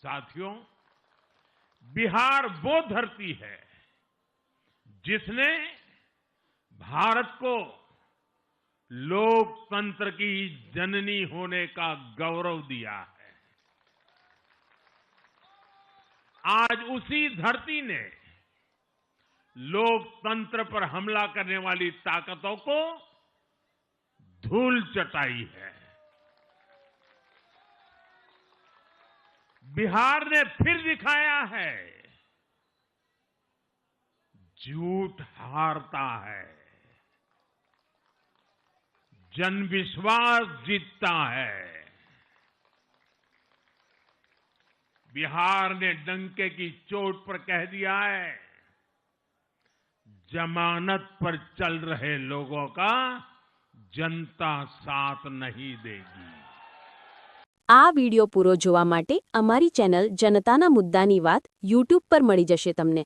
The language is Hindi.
साथियों, बिहार वो धरती है जिसने भारत को लोकतंत्र की जननी होने का गौरव दिया है। आज उसी धरती ने लोकतंत्र पर हमला करने वाली ताकतों को धूल चटाई है। बिहार ने फिर दिखाया है, झूठ हारता है, जनविश्वास जीतता है। बिहार ने डंके की चोट पर कह दिया है, जमानत पर चल रहे लोगों का जनता साथ नहीं देगी। આ વિડિયો પૂરો જોવા માટે અમારી ચેનલ જનતાના મુદ્દાની વાત YouTube પર મળી જશે તમને।